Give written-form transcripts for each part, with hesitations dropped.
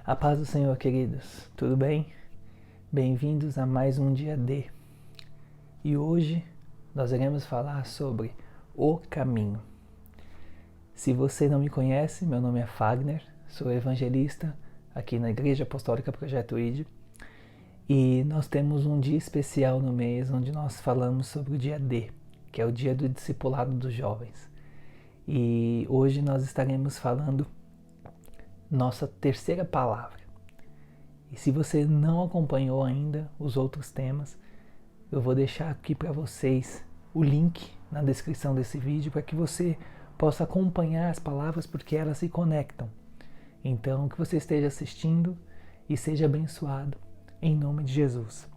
A paz do Senhor, queridos. Tudo bem? Bem-vindos a mais um dia D. E hoje nós iremos falar sobre o caminho. Se você não me conhece, meu nome é Fagner, sou evangelista aqui na Igreja Apostólica Projeto ID. E nós temos um dia especial no mês onde nós falamos sobre o dia D, que é o dia do discipulado dos jovens. E hoje nós estaremos falando nossa terceira palavra. E se você não acompanhou ainda os outros temas, eu vou deixar aqui para vocês o link na descrição desse vídeo para que você possa acompanhar as palavras, porque elas se conectam. Então, que você esteja assistindo e seja abençoado em nome de Jesus.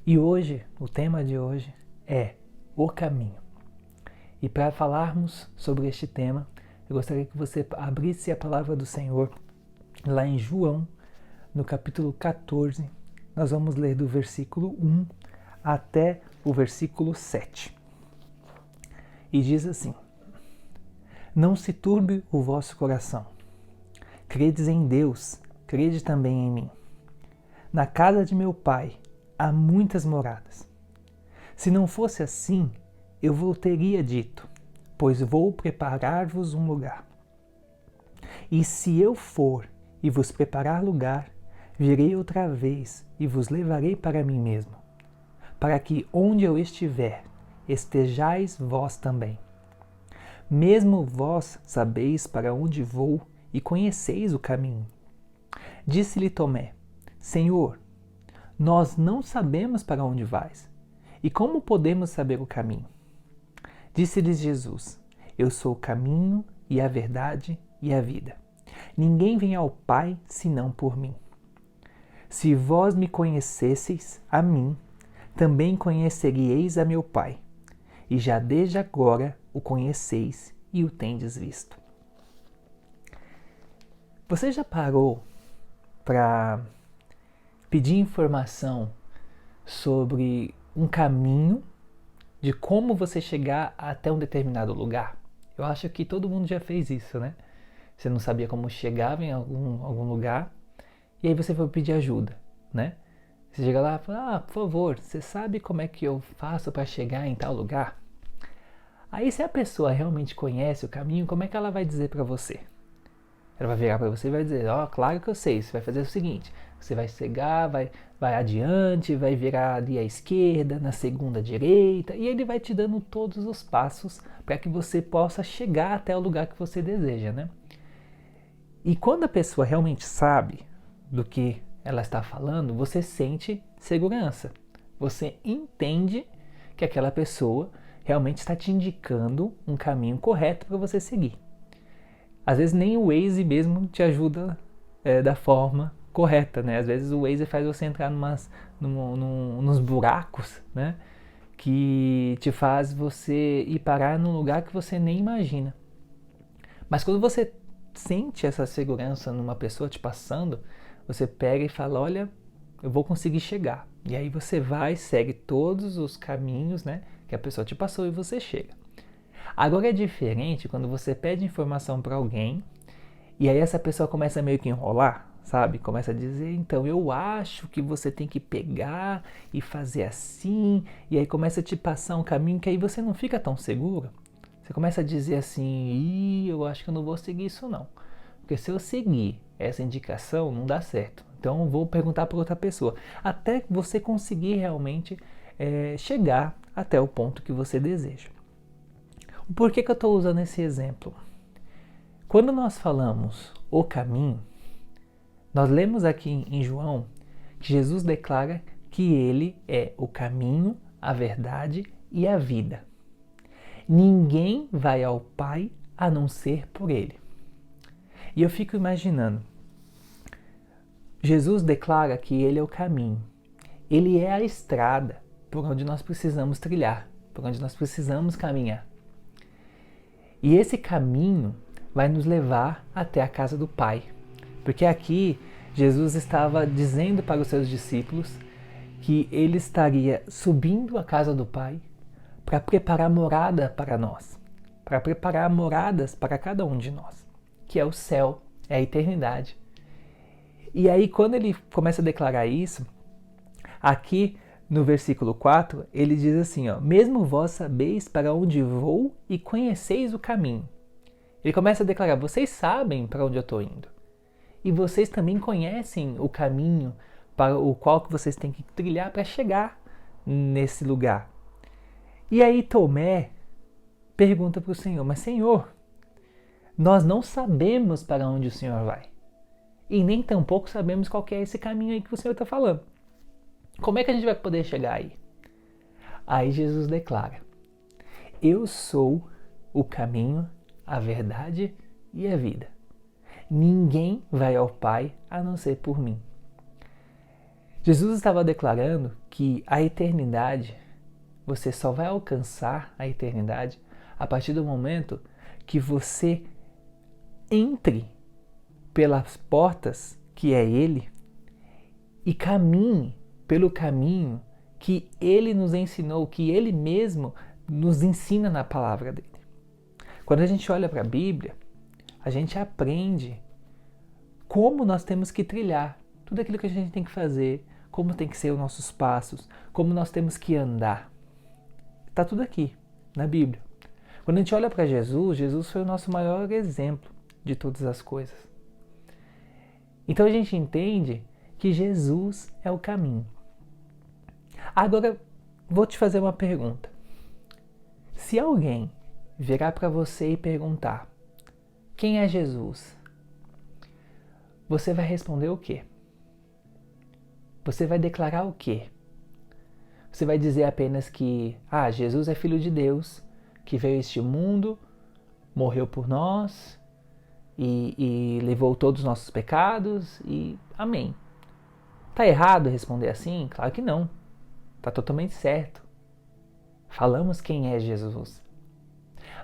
E hoje, o tema de hoje é o caminho. E para falarmos sobre este tema, eu gostaria que você abrisse a palavra do Senhor lá em João, no capítulo 14. Nós vamos ler do versículo 1 até o versículo 7. E diz assim: Não se turbe o vosso coração. Credes em Deus, crede também em mim. Na casa de meu Pai há muitas moradas. Se não fosse assim, eu vos teria dito, pois vou preparar-vos um lugar. E se eu for e vos preparar lugar, virei outra vez e vos levarei para mim mesmo, para que onde eu estiver, estejais vós também. Mesmo vós sabeis para onde vou e conheceis o caminho. Disse-lhe Tomé: Senhor, nós não sabemos para onde vais, e como podemos saber o caminho? Disse-lhes Jesus: Eu sou o caminho e a verdade e a vida. Ninguém vem ao Pai senão por mim. Se vós me conhecesseis a mim, também conheceríeis a meu Pai, e já desde agora o conheceis e o tendes visto. Você já parou para pedir informação sobre um caminho de como você chegar até um determinado lugar? Eu acho que todo mundo já fez isso, né? Você não sabia como chegava em algum lugar, e aí você foi pedir ajuda, né? Você chega lá e fala: por favor, você sabe como é que eu faço para chegar em tal lugar? Aí, se a pessoa realmente conhece o caminho, como é que ela vai dizer para você? Ela vai virar para você e vai dizer: claro que eu sei, você vai fazer o seguinte, você vai chegar, vai adiante, vai virar ali à esquerda, na segunda à direita, e ele vai te dando todos os passos para que você possa chegar até o lugar que você deseja, né? E quando a pessoa realmente sabe do que ela está falando, você sente segurança. Você entende que aquela pessoa realmente está te indicando um caminho correto para você seguir. Às vezes nem o Waze mesmo te ajuda da forma correta, né? Às vezes o Waze faz você entrar nos buracos, né? Que te faz você ir parar num lugar que você nem imagina. Mas quando você sente essa segurança numa pessoa te passando, você pega e fala: olha, eu vou conseguir chegar. E aí você vai, segue todos os caminhos, né, que a pessoa te passou e você chega. Agora é diferente quando você pede informação para alguém e aí essa pessoa começa meio que enrolar, sabe? Começa a dizer: então eu acho que você tem que pegar e fazer assim, e aí começa a te passar um caminho que aí você não fica tão seguro. Você começa a dizer assim: eu acho que eu não vou seguir isso não, porque se eu seguir essa indicação não dá certo, então eu vou perguntar para outra pessoa, até você conseguir realmente chegar até o ponto que você deseja. Por que eu estou usando esse exemplo? Quando nós falamos o caminho, nós lemos aqui em João que Jesus declara que ele é o caminho, a verdade e a vida. Ninguém vai ao Pai a não ser por ele. E eu fico imaginando, Jesus declara que ele é o caminho. Ele é a estrada por onde nós precisamos trilhar, por onde nós precisamos caminhar. E esse caminho vai nos levar até a casa do Pai. Porque aqui Jesus estava dizendo para os seus discípulos que ele estaria subindo à casa do Pai para preparar morada para nós, para preparar moradas para cada um de nós, que é o céu, é a eternidade. E aí, quando ele começa a declarar isso, aqui no versículo 4, ele diz assim, ó, mesmo vós sabeis para onde vou e conheceis o caminho. Ele começa a declarar, vocês sabem para onde eu estou indo. E vocês também conhecem o caminho para o qual que vocês têm que trilhar para chegar nesse lugar. E aí Tomé pergunta para o Senhor, mas Senhor, nós não sabemos para onde o Senhor vai. E nem tampouco sabemos qual que é esse caminho aí que o Senhor está falando. Como é que a gente vai poder chegar aí? Aí Jesus declara, eu sou o caminho, a verdade e a vida. Ninguém vai ao Pai a não ser por mim. Jesus estava declarando que a eternidade, você só vai alcançar a eternidade a partir do momento que você entre pelas portas que é Ele e caminhe pelo caminho que Ele nos ensinou, que Ele mesmo nos ensina na palavra dele. Quando a gente olha para a Bíblia, a gente aprende como nós temos que trilhar tudo aquilo que a gente tem que fazer, como tem que ser os nossos passos, como nós temos que andar. Está tudo aqui, na Bíblia. Quando a gente olha para Jesus, Jesus foi o nosso maior exemplo de todas as coisas. Então a gente entende que Jesus é o caminho. Agora, vou te fazer uma pergunta. Se alguém virar para você e perguntar, quem é Jesus? Você vai responder o quê? Você vai declarar o quê? Você vai dizer apenas que, Jesus é Filho de Deus, que veio a este mundo, morreu por nós e levou todos os nossos pecados e amém. Tá errado responder assim? Claro que não. Tá totalmente certo. Falamos quem é Jesus.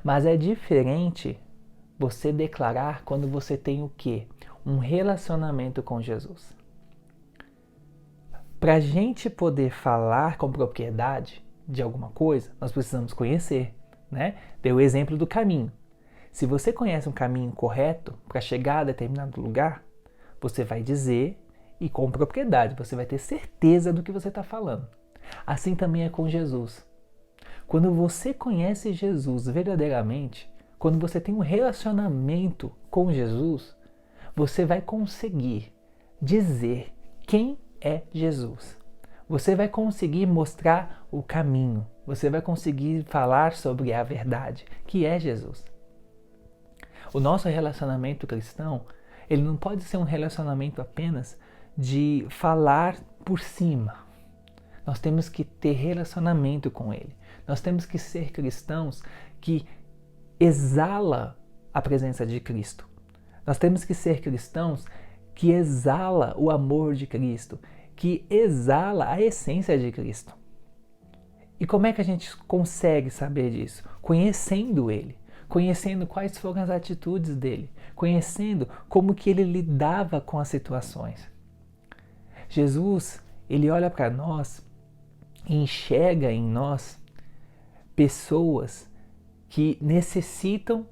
Mas é diferente você declarar quando você tem o quê? Um relacionamento com Jesus. Para a gente poder falar com propriedade de alguma coisa, nós precisamos conhecer, né? Deu o exemplo do caminho. Se você conhece um caminho correto para chegar a determinado lugar, você vai dizer e com propriedade, você vai ter certeza do que você está falando. Assim também é com Jesus. Quando você conhece Jesus verdadeiramente, quando você tem um relacionamento com Jesus, você vai conseguir dizer quem é Jesus. Você vai conseguir mostrar o caminho. Você vai conseguir falar sobre a verdade, que é Jesus. O nosso relacionamento cristão, ele não pode ser um relacionamento apenas de falar por cima. Nós temos que ter relacionamento com Ele. Nós temos que ser cristãos que exala a presença de Cristo. Nós temos que ser cristãos que exala o amor de Cristo, que exala a essência de Cristo. E como é que a gente consegue saber disso? Conhecendo Ele, conhecendo quais foram as atitudes dele, conhecendo como que ele lidava com as situações. Jesus, ele olha para nós e enxerga em nós pessoas que necessitam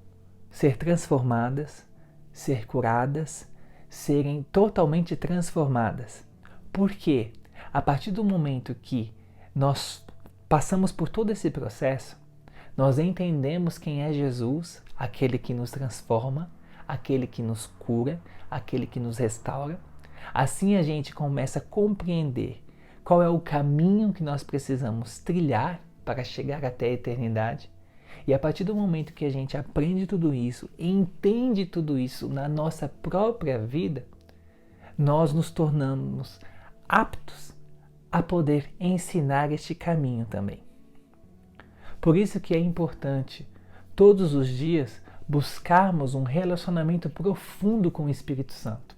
ser transformadas, ser curadas, serem totalmente transformadas. Por quê? A partir do momento que nós passamos por todo esse processo, nós entendemos quem é Jesus, aquele que nos transforma, aquele que nos cura, aquele que nos restaura. Assim a gente começa a compreender qual é o caminho que nós precisamos trilhar para chegar até a eternidade. E a partir do momento que a gente aprende tudo isso, entende tudo isso na nossa própria vida, nós nos tornamos aptos a poder ensinar este caminho também. Por isso que é importante, todos os dias, buscarmos um relacionamento profundo com o Espírito Santo.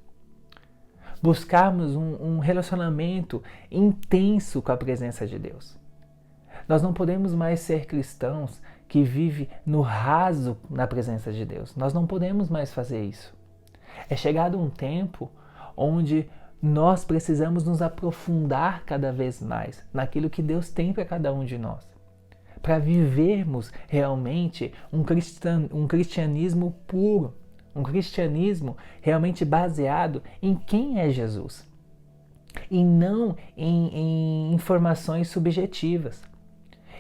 Buscarmos um relacionamento intenso com a presença de Deus. Nós não podemos mais ser cristãos que vivem no raso na presença de Deus. Nós não podemos mais fazer isso. É chegado um tempo onde nós precisamos nos aprofundar cada vez mais naquilo que Deus tem para cada um de nós, para vivermos realmente um cristianismo puro, Um cristianismo realmente baseado em quem é Jesus. E não em informações subjetivas.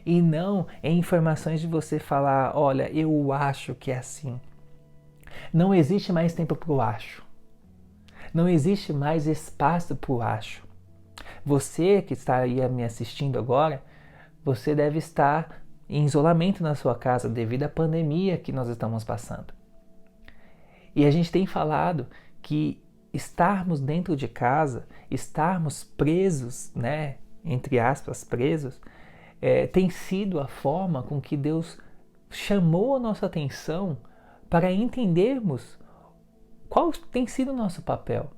E não em informações de você falar, olha, eu acho que é assim. Não existe mais tempo para o acho. Não existe mais espaço para o acho. Você que está aí me assistindo agora, você deve estar em isolamento na sua casa devido à pandemia que nós estamos passando. E a gente tem falado que estarmos dentro de casa, estarmos presos, né, entre aspas, presos, tem sido a forma com que Deus chamou a nossa atenção para entendermos qual tem sido o nosso papel,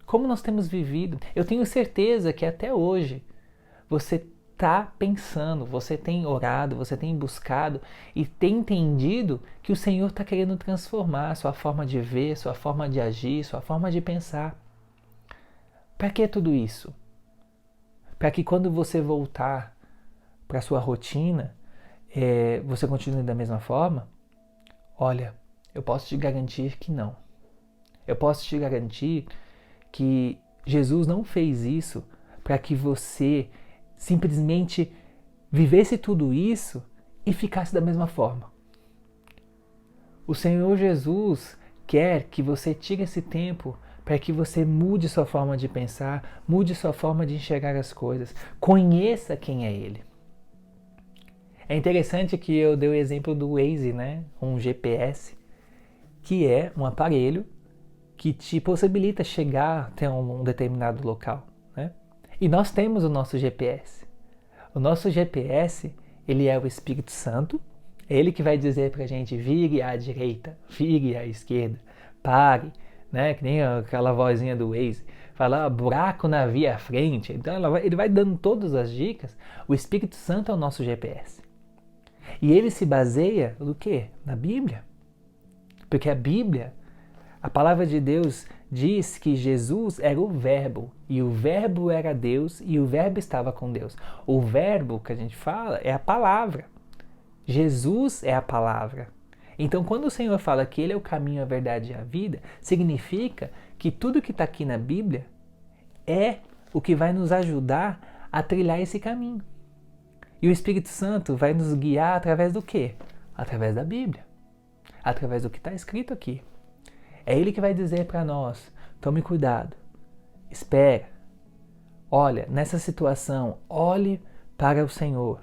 como nós temos vivido. Eu tenho certeza que até hoje você está pensando, você tem orado, você tem buscado e tem entendido que o Senhor está querendo transformar a sua forma de ver, sua forma de agir, sua forma de pensar. Para que tudo isso? Para que quando você voltar para a sua rotina, você continue da mesma forma? Olha, eu posso te garantir que não. Eu posso te garantir que Jesus não fez isso para que você simplesmente vivesse tudo isso e ficasse da mesma forma. O Senhor Jesus quer que você tire esse tempo para que você mude sua forma de pensar, mude sua forma de enxergar as coisas, conheça quem é Ele. É interessante que eu dei o exemplo do Waze, né? Um GPS, que é um aparelho que te possibilita chegar até um determinado local, né? E nós temos o nosso GPS. O nosso GPS, ele é o Espírito Santo, é ele que vai dizer pra gente, vire à direita, vire à esquerda, pare, né? Que nem aquela vozinha do Waze, fala, buraco na via à frente. Então ele vai dando todas as dicas. O Espírito Santo é o nosso GPS. E ele se baseia no quê? Na Bíblia. Porque a Bíblia, a palavra de Deus diz que Jesus era o Verbo, e o Verbo era Deus, e o Verbo estava com Deus. O Verbo que a gente fala é a palavra. Jesus é a palavra. Então, quando o Senhor fala que Ele é o caminho, a verdade e a vida, significa que tudo que está aqui na Bíblia é o que vai nos ajudar a trilhar esse caminho. E o Espírito Santo vai nos guiar através do quê? Através da Bíblia. Através do que está escrito aqui. É Ele que vai dizer para nós, tome cuidado, espera, olha, nessa situação, olhe para o Senhor.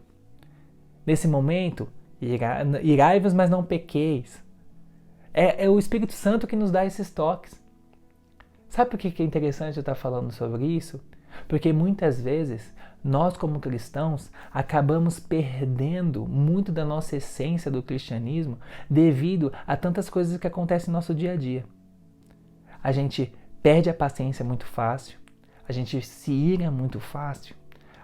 Nesse momento, irai-vos, mas não pequeis. É o Espírito Santo que nos dá esses toques. Sabe por que é interessante eu estar falando sobre isso? Porque muitas vezes, nós como cristãos, acabamos perdendo muito da nossa essência do cristianismo devido a tantas coisas que acontecem no nosso dia a dia. A gente perde a paciência muito fácil, a gente se ira muito fácil,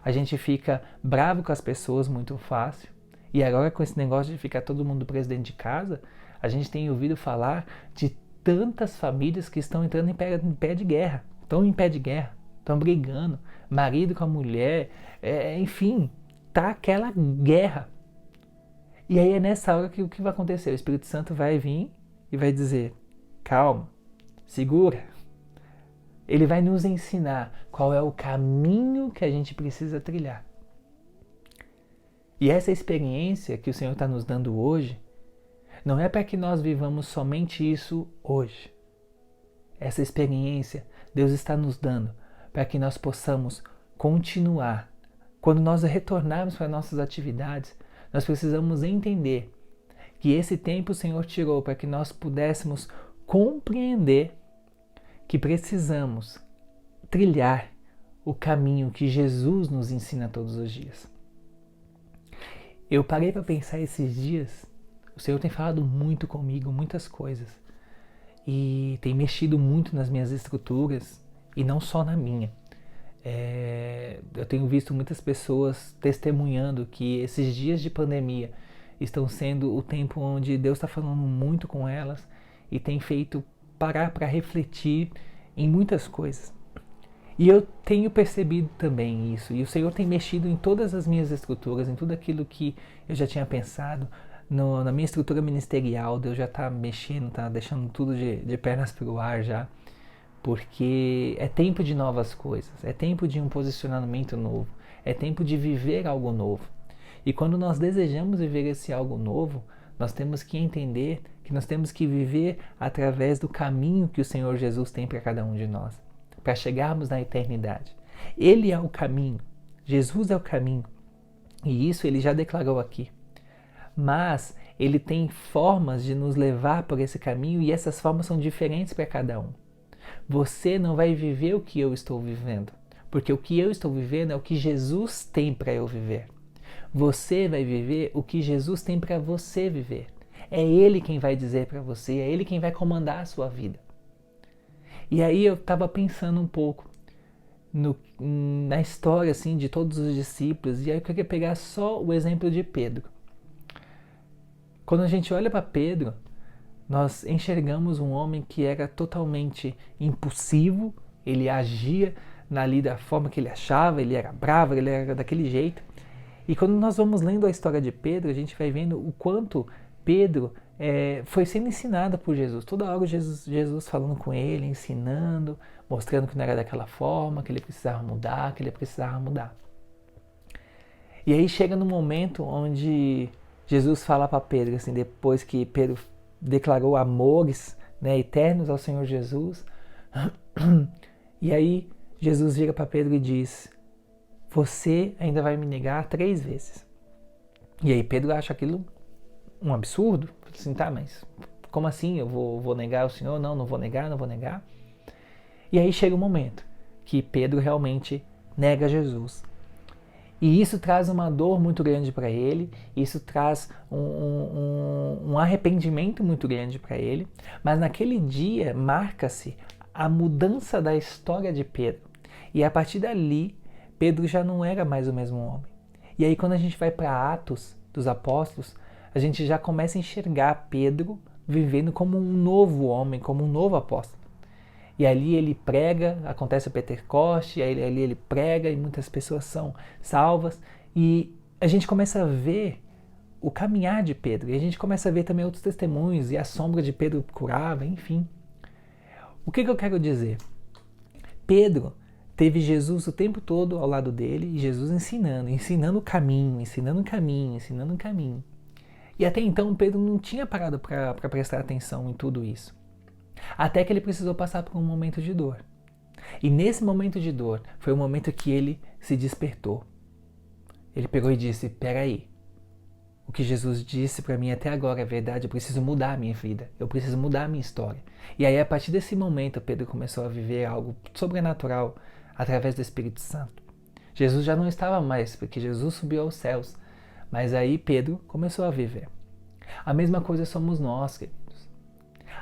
a gente fica bravo com as pessoas muito fácil. E agora com esse negócio de ficar todo mundo preso dentro de casa, a gente tem ouvido falar de tantas famílias que estão entrando em pé de guerra, estão em pé de guerra, estão brigando, marido com a mulher, enfim, tá aquela guerra. E aí é nessa hora que o que vai acontecer? O Espírito Santo vai vir e vai dizer, calma, segura. Ele vai nos ensinar qual é o caminho que a gente precisa trilhar. E essa experiência que o Senhor está nos dando hoje, não é para que nós vivamos somente isso hoje. Essa experiência Deus está nos dando para que nós possamos continuar. Quando nós retornarmos para nossas atividades, nós precisamos entender que esse tempo o Senhor tirou para que nós pudéssemos compreender que precisamos trilhar o caminho que Jesus nos ensina todos os dias. Eu parei para pensar esses dias, o Senhor tem falado muito comigo, muitas coisas, e tem mexido muito nas minhas estruturas, e não só na minha. Eu tenho visto muitas pessoas testemunhando que esses dias de pandemia estão sendo o tempo onde Deus está falando muito com elas e tem feito parar para refletir em muitas coisas. E eu tenho percebido também isso, e o Senhor tem mexido em todas as minhas estruturas, em tudo aquilo que eu já tinha pensado, na minha estrutura ministerial, Deus já está mexendo, está deixando tudo de pernas para o ar já, porque é tempo de novas coisas, é tempo de um posicionamento novo, é tempo de viver algo novo. E quando nós desejamos viver esse algo novo, nós temos que entender que nós temos que viver através do caminho que o Senhor Jesus tem para cada um de nós, para chegarmos na eternidade. Ele é o caminho, Jesus é o caminho, e isso ele já declarou aqui. Mas ele tem formas de nos levar por esse caminho e essas formas são diferentes para cada um. Você não vai viver o que eu estou vivendo, porque o que eu estou vivendo é o que Jesus tem para eu viver. Você vai viver o que Jesus tem para você viver. É Ele quem vai dizer para você, é Ele quem vai comandar a sua vida. E aí eu estava pensando um pouco na história assim, de todos os discípulos, e aí eu queria pegar só o exemplo de Pedro. Quando a gente olha para Pedro, nós enxergamos um homem que era totalmente impulsivo, ele agia ali da forma que ele achava, ele era bravo, ele era daquele jeito. E quando nós vamos lendo a história de Pedro, a gente vai vendo o quanto Pedro foi sendo ensinado por Jesus. Toda hora Jesus falando com ele, ensinando, mostrando que não era daquela forma, que ele precisava mudar, E aí chega no momento onde Jesus fala para Pedro, assim, depois que Pedro declarou amores, né, eternos ao Senhor Jesus, e aí Jesus vira para Pedro e diz: você ainda vai me negar 3 vezes. E aí Pedro acha aquilo um absurdo. Assim, tá, mas como assim? Eu vou negar o Senhor? Não vou negar. E aí chega o momento que Pedro realmente nega Jesus. E isso traz uma dor muito grande para ele, isso traz um arrependimento muito grande para ele, mas naquele dia marca-se a mudança da história de Pedro. E a partir dali, Pedro já não era mais o mesmo homem. E aí quando a gente vai para Atos dos Apóstolos, a gente já começa a enxergar Pedro vivendo como um novo homem, como um novo apóstolo. E ali ele prega, acontece o Pentecoste, ali ele prega e muitas pessoas são salvas. E a gente começa a ver o caminhar de Pedro. E a gente começa a ver também outros testemunhos e a sombra de Pedro curava, enfim. O que eu quero dizer? Pedro teve Jesus o tempo todo ao lado dele e Jesus ensinando o caminho. E até então Pedro não tinha parado para prestar atenção em tudo isso. Até que ele precisou passar por um momento de dor. E nesse momento de dor, foi o momento que ele se despertou. Ele pegou e disse: peraí, o que Jesus disse para mim até agora é verdade, eu preciso mudar a minha vida, eu preciso mudar a minha história. E aí a partir desse momento, Pedro começou a viver algo sobrenatural através do Espírito Santo. Jesus já não estava mais, porque Jesus subiu aos céus. Mas aí Pedro começou a viver. A mesma coisa somos nós, queridos.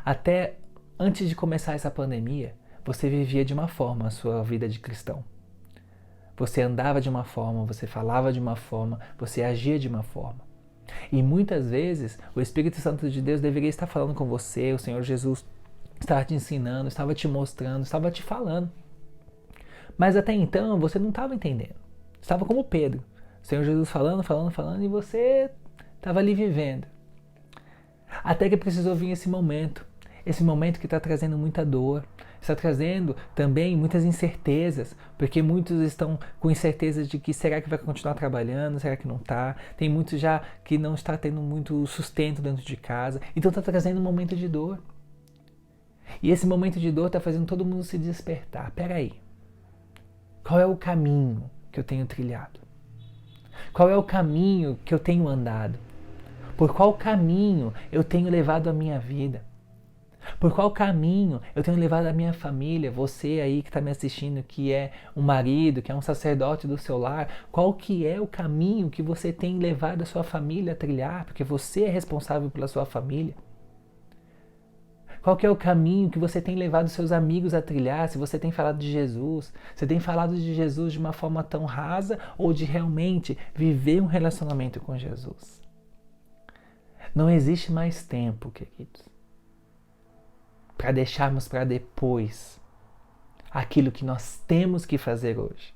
Até antes de começar essa pandemia, você vivia de uma forma a sua vida de cristão. Você andava de uma forma, você falava de uma forma, você agia de uma forma. E muitas vezes o Espírito Santo de Deus deveria estar falando com você, o Senhor Jesus estava te ensinando, estava te mostrando, estava te falando. Mas até então você não estava entendendo. Estava como Pedro. O Senhor Jesus falando e você estava ali vivendo. Até que precisou vir esse momento que está trazendo muita dor, está trazendo também muitas incertezas, porque muitos estão com incertezas de que será que vai continuar trabalhando, será que não está, tem muitos já que não está tendo muito sustento dentro de casa, então está trazendo um momento de dor. E esse momento de dor está fazendo todo mundo se despertar. Peraí, qual é o caminho que eu tenho trilhado? Qual é o caminho que eu tenho andado? Por qual caminho eu tenho levado a minha vida? Por qual caminho eu tenho levado a minha família? Você aí que está me assistindo, que é um marido, que é um sacerdote do seu lar, qual que é o caminho que você tem levado a sua família a trilhar? Porque você é responsável pela sua família. Qual que é o caminho que você tem levado seus amigos a trilhar? Se você tem falado de Jesus, você tem falado de Jesus de uma forma tão rasa ou de realmente viver um relacionamento com Jesus? Não existe mais tempo, queridos, para deixarmos para depois aquilo que nós temos que fazer hoje.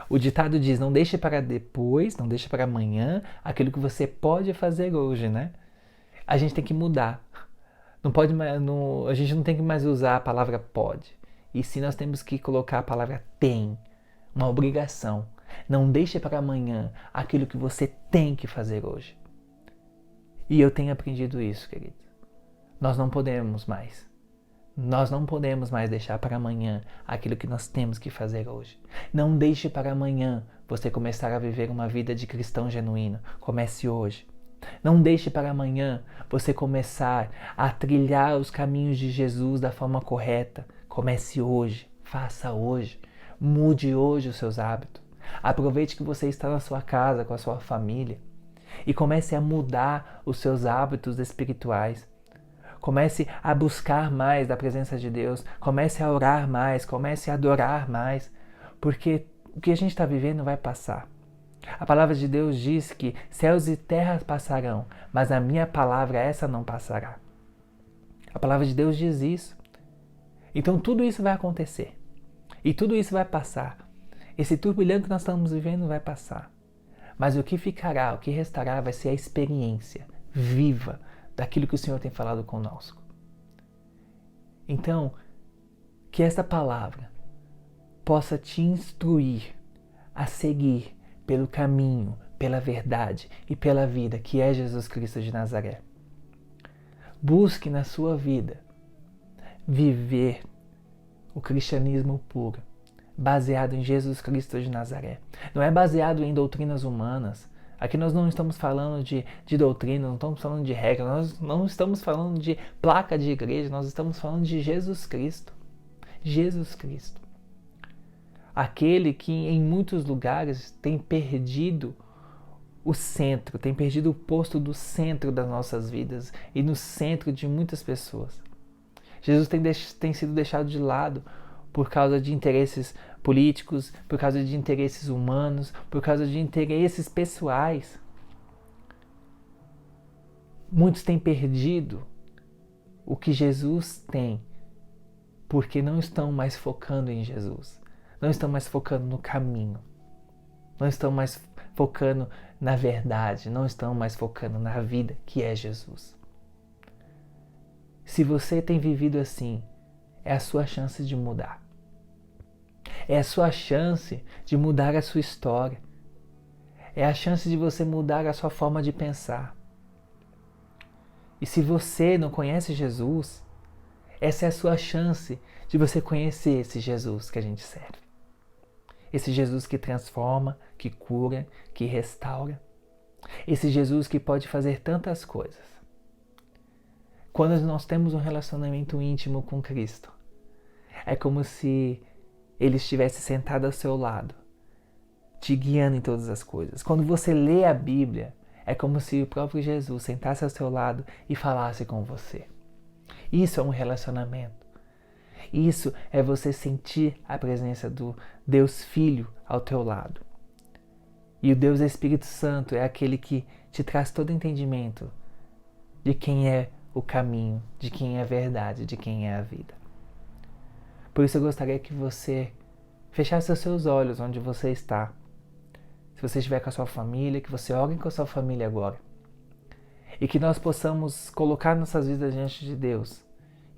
O ditado diz, não deixe para depois, não deixe para amanhã aquilo que você pode fazer hoje, né? A gente tem que mudar. Não pode, a gente não tem que mais usar a palavra pode. E sim nós temos que colocar a palavra tem, uma obrigação. Não deixe para amanhã aquilo que você tem que fazer hoje. E eu tenho aprendido isso, querido. Nós não podemos mais. Nós não podemos mais deixar para amanhã aquilo que nós temos que fazer hoje. Não deixe para amanhã você começar a viver uma vida de cristão genuíno. Comece hoje. Não deixe para amanhã você começar a trilhar os caminhos de Jesus da forma correta. Comece hoje. Faça hoje. Mude hoje os seus hábitos. Aproveite que você está na sua casa com a sua família e comece a mudar os seus hábitos espirituais. Comece a buscar mais da presença de Deus, comece a orar mais, comece a adorar mais, porque o que a gente está vivendo vai passar. A palavra de Deus diz que céus e terras passarão, mas a minha palavra, essa não passará. A palavra de Deus diz isso. Então tudo isso vai acontecer. E tudo isso vai passar. Esse turbilhão que nós estamos vivendo vai passar. Mas o que ficará, o que restará vai ser a experiência viva daquilo que o Senhor tem falado conosco. Então, que esta palavra possa te instruir a seguir pelo caminho, pela verdade e pela vida que é Jesus Cristo de Nazaré. Busque na sua vida viver o cristianismo puro, baseado em Jesus Cristo de Nazaré. Não é baseado em doutrinas humanas. Aqui nós não estamos falando de doutrina, não estamos falando de regra, nós não estamos falando de placa de igreja, nós estamos falando de Jesus Cristo. Jesus Cristo. Aquele que em muitos lugares tem perdido o centro, tem perdido o posto do centro das nossas vidas e no centro de muitas pessoas. Jesus tem sido deixado de lado por causa de interesses políticos, por causa de interesses humanos, por causa de interesses pessoais. Muitos têm perdido o que Jesus tem, porque não estão mais focando em Jesus, não estão mais focando no caminho, não estão mais focando na verdade, não estão mais focando na vida que é Jesus. Se você tem vivido assim, é a sua chance de mudar. É a sua chance de mudar a sua história. É a chance de você mudar a sua forma de pensar. E se você não conhece Jesus, essa é a sua chance de você conhecer esse Jesus que a gente serve. Esse Jesus que transforma, que cura, que restaura. Esse Jesus que pode fazer tantas coisas. Quando nós temos um relacionamento íntimo com Cristo, é como se Ele estivesse sentado ao seu lado, te guiando em todas as coisas. Quando você lê a Bíblia, é como se o próprio Jesus sentasse ao seu lado e falasse com você. Isso é um relacionamento. Isso é você sentir a presença do Deus Filho ao teu lado. E o Deus Espírito Santo é aquele que te traz todo entendimento de quem é o caminho, de quem é a verdade, de quem é a vida. Por isso eu gostaria que você fechasse os seus olhos onde você está. Se você estiver com a sua família, que você ore com a sua família agora. E que nós possamos colocar nossas vidas diante de Deus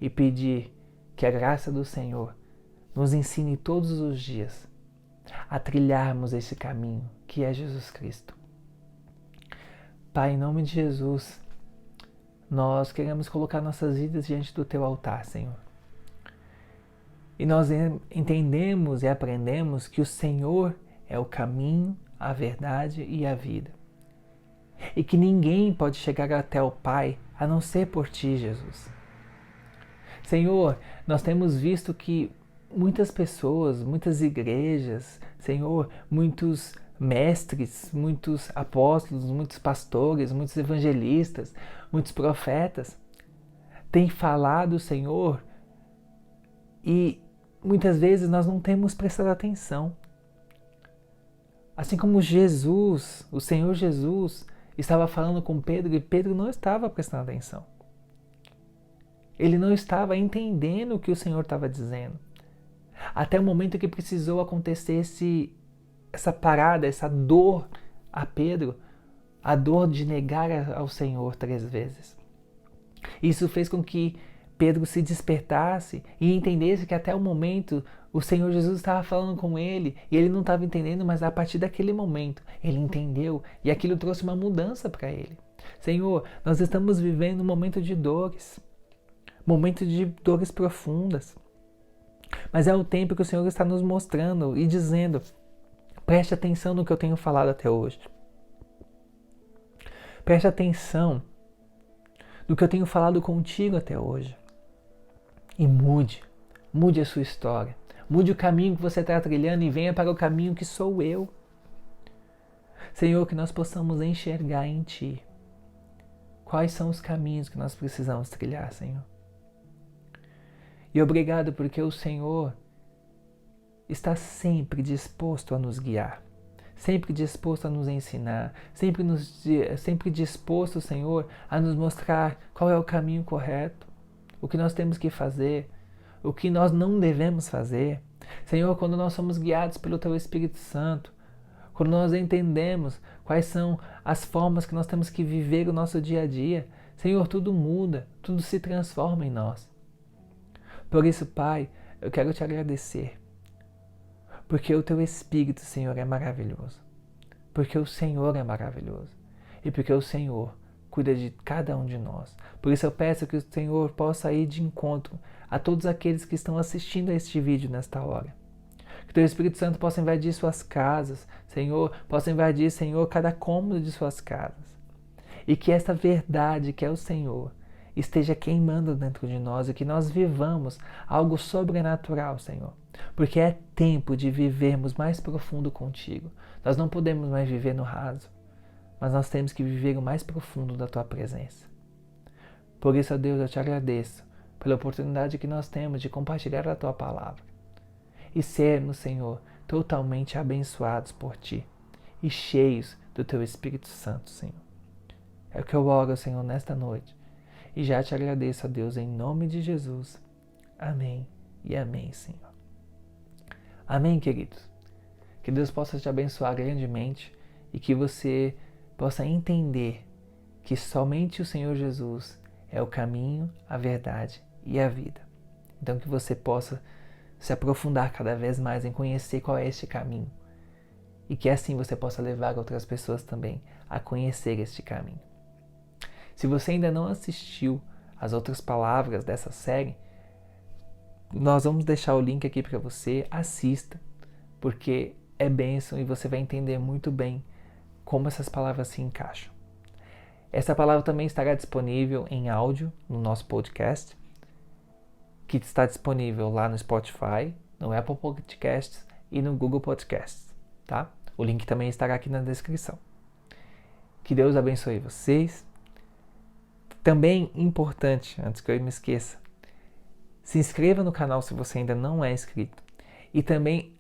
e pedir que a graça do Senhor nos ensine todos os dias a trilharmos esse caminho que é Jesus Cristo. Pai, em nome de Jesus, nós queremos colocar nossas vidas diante do Teu altar, Senhor. E nós entendemos e aprendemos que o Senhor é o caminho, a verdade e a vida. E que ninguém pode chegar até o Pai a não ser por Ti, Jesus. Senhor, nós temos visto que muitas pessoas, muitas igrejas, Senhor, muitos mestres, muitos apóstolos, muitos pastores, muitos evangelistas, muitos profetas têm falado, Senhor, e muitas vezes nós não temos prestado atenção. Assim como Jesus, o Senhor Jesus, estava falando com Pedro e Pedro não estava prestando atenção. Ele não estava entendendo o que o Senhor estava dizendo. Até o momento que precisou acontecer essa parada, essa dor a Pedro, a dor de negar ao Senhor 3 vezes. Isso fez com que Pedro se despertasse e entendesse que até o momento o Senhor Jesus estava falando com ele e ele não estava entendendo, mas a partir daquele momento ele entendeu e aquilo trouxe uma mudança para ele. Senhor, nós estamos vivendo um momento de dores profundas, mas é o tempo que o Senhor está nos mostrando e dizendo: preste atenção no que eu tenho falado até hoje. Preste atenção no que eu tenho falado contigo até hoje. E mude a sua história. Mude o caminho que você está trilhando e venha para o caminho que sou eu. Senhor, que nós possamos enxergar em Ti quais são os caminhos que nós precisamos trilhar, Senhor. E obrigado porque o Senhor está sempre disposto a nos guiar, sempre disposto a nos ensinar, sempre disposto, Senhor, a nos mostrar qual é o caminho correto, o que nós temos que fazer, o que nós não devemos fazer. Senhor, quando nós somos guiados pelo Teu Espírito Santo, quando nós entendemos quais são as formas que nós temos que viver o nosso dia a dia, Senhor, tudo muda, tudo se transforma em nós. Por isso, Pai, eu quero Te agradecer, porque o Teu Espírito, Senhor, é maravilhoso, porque o Senhor é maravilhoso e porque o Senhor cuida de cada um de nós. Por isso eu peço que o Senhor possa ir de encontro a todos aqueles que estão assistindo a este vídeo nesta hora. Que o Teu Espírito Santo possa invadir suas casas, Senhor, possa invadir, Senhor, cada cômodo de suas casas. E que essa verdade que é o Senhor esteja queimando dentro de nós e que nós vivamos algo sobrenatural, Senhor. Porque é tempo de vivermos mais profundo contigo. Nós não podemos mais viver no raso, mas nós temos que viver o mais profundo da Tua presença. Por isso, ó Deus, eu Te agradeço pela oportunidade que nós temos de compartilhar a Tua palavra e sermos, Senhor, totalmente abençoados por Ti e cheios do Teu Espírito Santo, Senhor. É o que eu oro, Senhor, nesta noite. E já Te agradeço, ó Deus, em nome de Jesus. Amém e amém, Senhor. Amém, queridos. Que Deus possa te abençoar grandemente e que você possa entender que somente o Senhor Jesus é o caminho, a verdade e a vida. Então que você possa se aprofundar cada vez mais em conhecer qual é este caminho e que assim você possa levar outras pessoas também a conhecer este caminho. Se você ainda não assistiu às outras palavras dessa série, nós vamos deixar o link aqui para você, assista, porque é bênção e você vai entender muito bem como essas palavras se encaixam. Essa palavra também estará disponível em áudio no nosso podcast, que está disponível lá no Spotify, no Apple Podcasts e no Google Podcasts, tá? O link também estará aqui na descrição. Que Deus abençoe vocês. Também importante, antes que eu me esqueça, se inscreva no canal se você ainda não é inscrito e também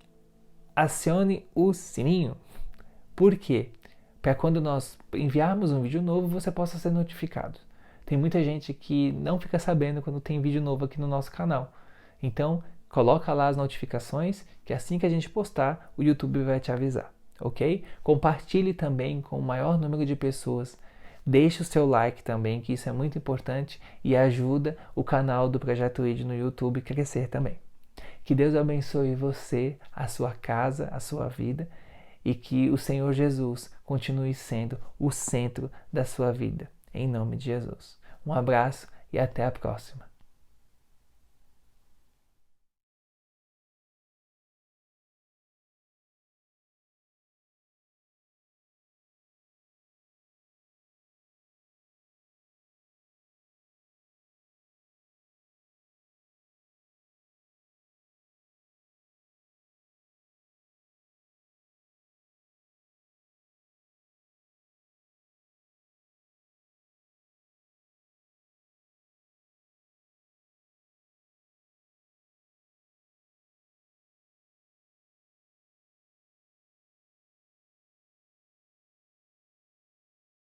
acione o sininho. Por quê? Para quando nós enviarmos um vídeo novo, você possa ser notificado. Tem muita gente que não fica sabendo quando tem vídeo novo aqui no nosso canal. Então, coloca lá as notificações, que assim que a gente postar, o YouTube vai te avisar, ok? Compartilhe também com o maior número de pessoas. Deixe o seu like também, que isso é muito importante e ajuda o canal do Projeto ID no YouTube a crescer também. Que Deus abençoe você, a sua casa, a sua vida e que o Senhor Jesus continue sendo o centro da sua vida. Em nome de Jesus. Um abraço e até a próxima.